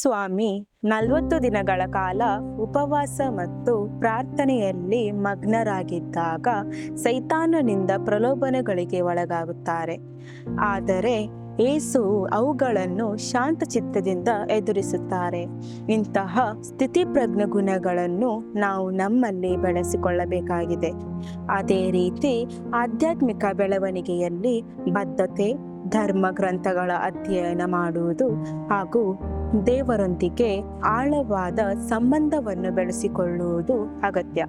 ಸ್ವಾಮಿ 40 ದಿನಗಳ ಕಾಲ ಉಪವಾಸ ಮತ್ತು ಪ್ರಾರ್ಥನೆಯಲ್ಲಿ ಮಗ್ನರಾಗಿದ್ದಾಗ ಸೈತಾನನಿಂದ ಪ್ರಲೋಭನೆಗಳಿಗೆ ಒಳಗಾಗುತ್ತಾರೆ. ಆದರೆ ಯೇಸು ಅವುಗಳನ್ನು ಶಾಂತಚಿತ್ತದಿಂದ ಎದುರಿಸುತ್ತಾರೆ. ಇಂತಹ ಸ್ಥಿತಿಪ್ರಜ್ಞ ಗುಣಗಳನ್ನು ನಾವು ನಮ್ಮಲ್ಲಿ ಬೆಳೆಸಿಕೊಳ್ಳಬೇಕಾಗಿದೆ. ಅದೇ ರೀತಿ ಆಧ್ಯಾತ್ಮಿಕ ಬೆಳವಣಿಗೆಯಲ್ಲಿ ಬದ್ಧತೆ, ಧರ್ಮ ಗ್ರಂಥಗಳ ಅಧ್ಯಯನ ಮಾಡುವುದು ಹಾಗೂ ದೇವರೊಂದಿಗೆ ಆಳವಾದ ಸಂಬಂಧವನ್ನು ಬೆಳೆಸಿಕೊಳ್ಳುವುದು ಅಗತ್ಯ.